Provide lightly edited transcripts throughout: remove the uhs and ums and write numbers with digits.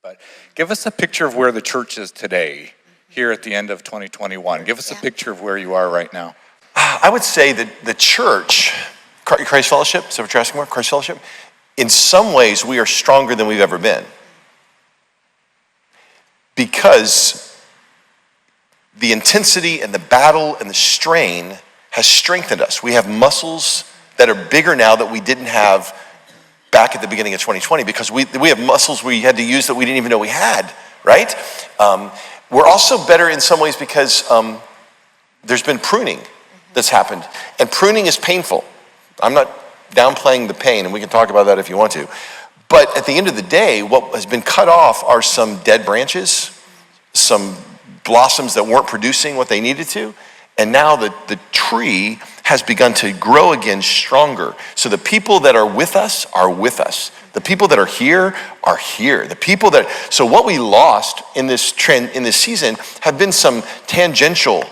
But give us a picture of where the church is today, here at the end of 2021. Give us a picture of where you are right now. I would say that the church, Christ Fellowship, is that what you're asking for? Christ Fellowship? In some ways, we are stronger than we've ever been. Because the intensity and the battle and the strain has strengthened us. We have muscles that are bigger now that we didn't have back at the beginning of 2020, because we have muscles we had to use that we didn't even know we had, right? We're also better in some ways because there's been pruning that's happened. And pruning is painful. I'm not downplaying the pain, and we can talk about that if you want to. But at the end of the day, what has been cut off are some dead branches, some blossoms that weren't producing what they needed to, and now the tree has begun to grow again stronger. So the people that are with us are with us. The people that are here are here. The people that, so what we lost in this trend, in this season, have been some tangential,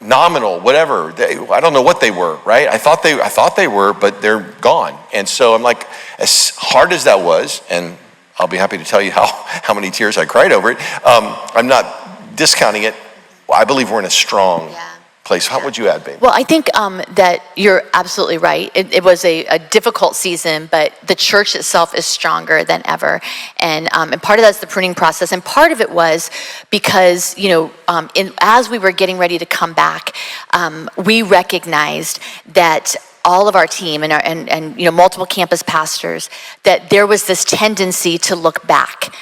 nominal, whatever. I don't know what they were, right? I thought they were, but they're gone. And so I'm like, as hard as that was, and I'll be happy to tell you how many tears I cried over it. I'm not discounting it. I believe we're in a strong place. How would you add, babe? Well, I think that you're absolutely right. It was a difficult season, but the church itself is stronger than ever. And part of that's the pruning process. And part of it was because, as we were getting ready to come back, we recognized that all of our team and multiple campus pastors, that there was this tendency to look back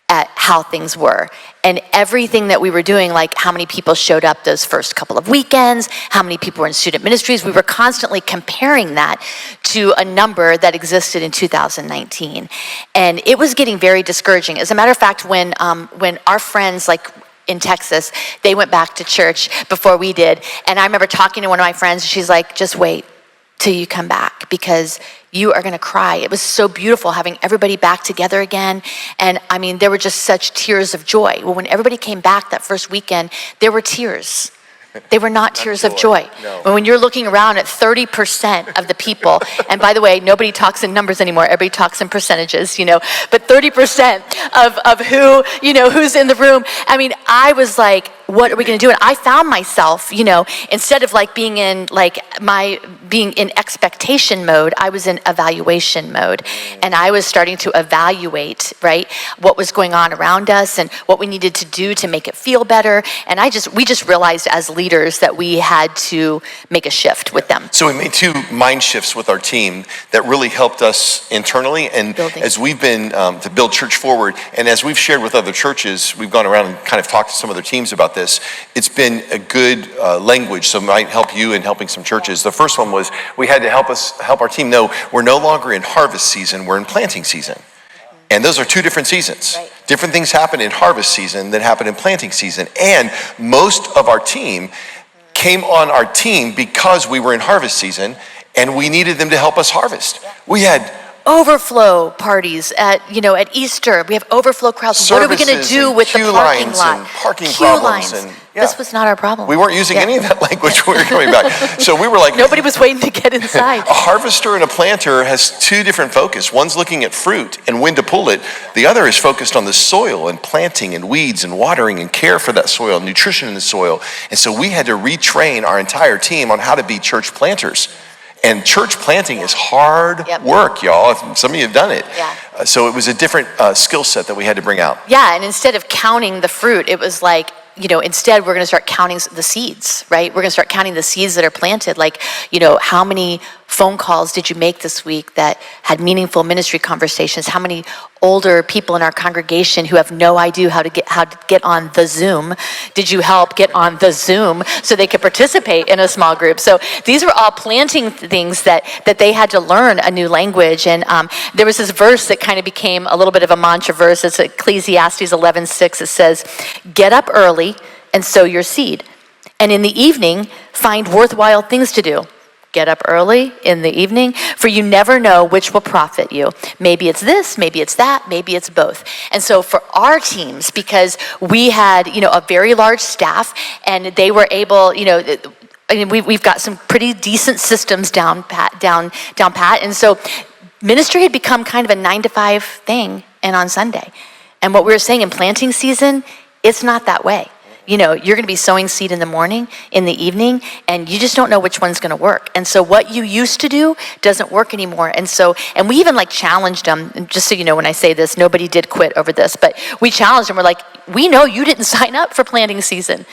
at how things were. And everything that we were doing, like how many people showed up those first couple of weekends, how many people were in student ministries, we were constantly comparing that to a number that existed in 2019. And it was getting very discouraging. As a matter of fact, when our friends, like in Texas, they went back to church before we did. And I remember talking to one of my friends, she's like, just wait till you come back, because you are gonna cry. It was so beautiful having everybody back together again. And I mean, there were just such tears of joy. Well, when everybody came back that first weekend, there were tears. They were not tears of joy. No. When you're looking around at 30% of the people, and by the way, nobody talks in numbers anymore, everybody talks in percentages, but 30% of who, who's in the room. I mean, I was like, what are we gonna do? And I found myself, instead of being in expectation mode, I was in evaluation mode. And I was starting to evaluate, right, what was going on around us and what we needed to do to make it feel better. And we just realized as leaders that we had to make a shift with them. So we made 2 mind shifts with our team that really helped us internally, and as we've been to build church forward, and as we've shared with other churches, we've gone around and kind of talked to some other teams about this. It's been a good language, so it might help you in helping some churches. The first one was we had to help our team know we're no longer in harvest season, we're in planting season. And those are 2 different seasons. Right. Different things happen in harvest season than happen in planting season. And most of our team came on our team because we were in harvest season and we needed them to help us harvest. We had overflow parties at Easter. We have overflow crowds. What are we going to do with the parking lot? And parking problems. And this was not our problem. We weren't using any of that language when we were coming back. So we were like, nobody was waiting to get inside. A harvester and a planter has 2 different focus. One's looking at fruit and when to pull it. The other is focused on the soil and planting and weeds and watering and care for that soil, nutrition in the soil. And so we had to retrain our entire team on how to be church planters. And church planting is hard work, y'all. Some of you have done it. So it was a different skill set that we had to bring out. Yeah, and instead of counting the fruit, it was like, instead we're going to start counting the seeds, right? We're going to start counting the seeds that are planted. Like, how many phone calls did you make this week that had meaningful ministry conversations? How many older people in our congregation who have no idea how to get on the Zoom did you help get on the Zoom so they could participate in a small group? So these were all planting things that they had to learn a new language. And there was this verse that kind of became a little bit of a mantra verse. It's Ecclesiastes 11:6. It says, "Get up early and sow your seed, and in the evening find worthwhile things to do." Get up early in the evening, for you never know which will profit you. Maybe it's this, maybe it's that, maybe it's both. And so for our teams, because we had, a very large staff, and they were able, we've got some pretty decent systems down pat. And so ministry had become kind of a 9 to 5 thing and on Sunday. And what we were saying in planting season, it's not that way. You're going to be sowing seed in the morning, in the evening, and you just don't know which one's going to work. And so what you used to do doesn't work anymore. And we even challenged them, and just so you know, when I say this, nobody did quit over this, but we challenged them. We're like, we know you didn't sign up for planting season.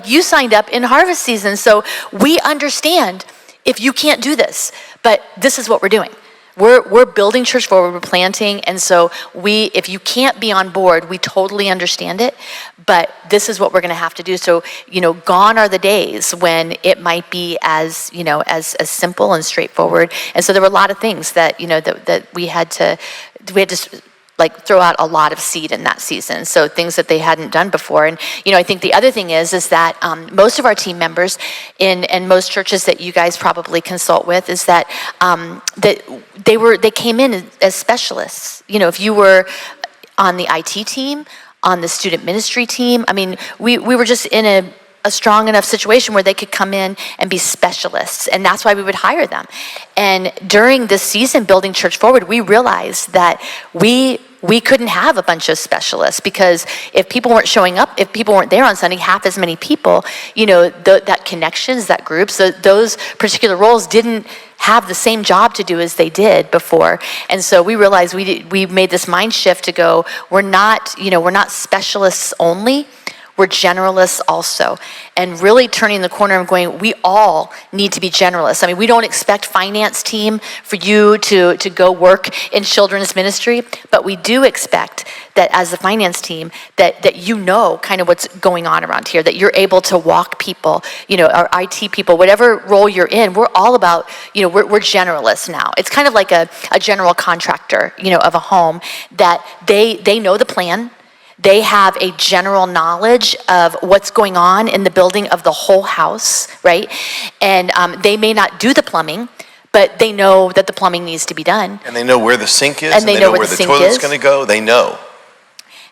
You signed up in harvest season. So we understand if you can't do this, but this is what we're doing. We're building church forward, we're planting, and so if you can't be on board, we totally understand it, but this is what we're gonna have to do. So, gone are the days when it might be as simple and straightforward. And so there were a lot of things that, that we had to throw out a lot of seed in that season. So things that they hadn't done before. And, I think the other thing is that most of our team members in most churches that you guys probably consult with is that, they came in as specialists. If you were on the IT team, on the student ministry team, we were just in a strong enough situation where they could come in and be specialists, and that's why we would hire them. And during this season, building Church Forward, we realized that we couldn't have a bunch of specialists, because if people weren't showing up, if people weren't there on Sunday, half as many people, that connections, that groups, those particular roles didn't have the same job to do as they did before. And so we realized we made this mind shift to go, we're not specialists only, we're generalists also, and really turning the corner and going, we all need to be generalists. We don't expect finance team for you to go work in children's ministry, but we do expect that as the finance team, that kind of what's going on around here, that you're able to walk people, our IT people, whatever role you're in, we're all about, we're generalists now. It's kind of like a general contractor, of a home, that they know the plan. They have a general knowledge of what's going on in the building of the whole house, right? And they may not do the plumbing, but they know that the plumbing needs to be done. And they know where the sink is, and they know where the toilet's going to go. They know.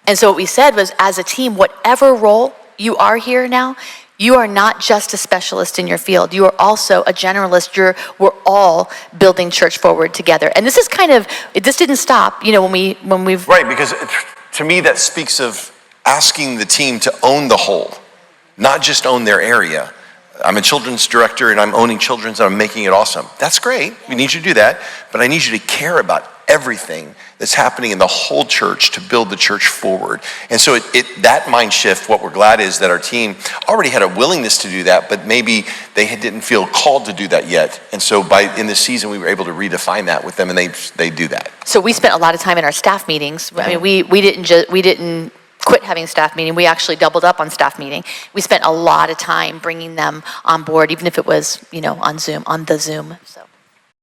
And so what we said was, as a team, whatever role you are here now, you are not just a specialist in your field. You are also a generalist. We're all building church forward together. And this is this didn't stop, when we've... Right, because to me, that speaks of asking the team to own the whole, not just own their area. I'm a children's director and I'm owning children's and I'm making it awesome. That's great. We need you to do that. But I need you to care about everything that's happening in the whole church to build the church forward. And so that mind shift, what we're glad is that our team already had a willingness to do that, but maybe they didn't feel called to do that yet. And so in this season, we were able to redefine that with them, and they do that. So we spent a lot of time in our staff meetings. We didn't quit having staff meeting. We actually doubled up on staff meeting. We spent a lot of time bringing them on board, even if it was, on the Zoom. So.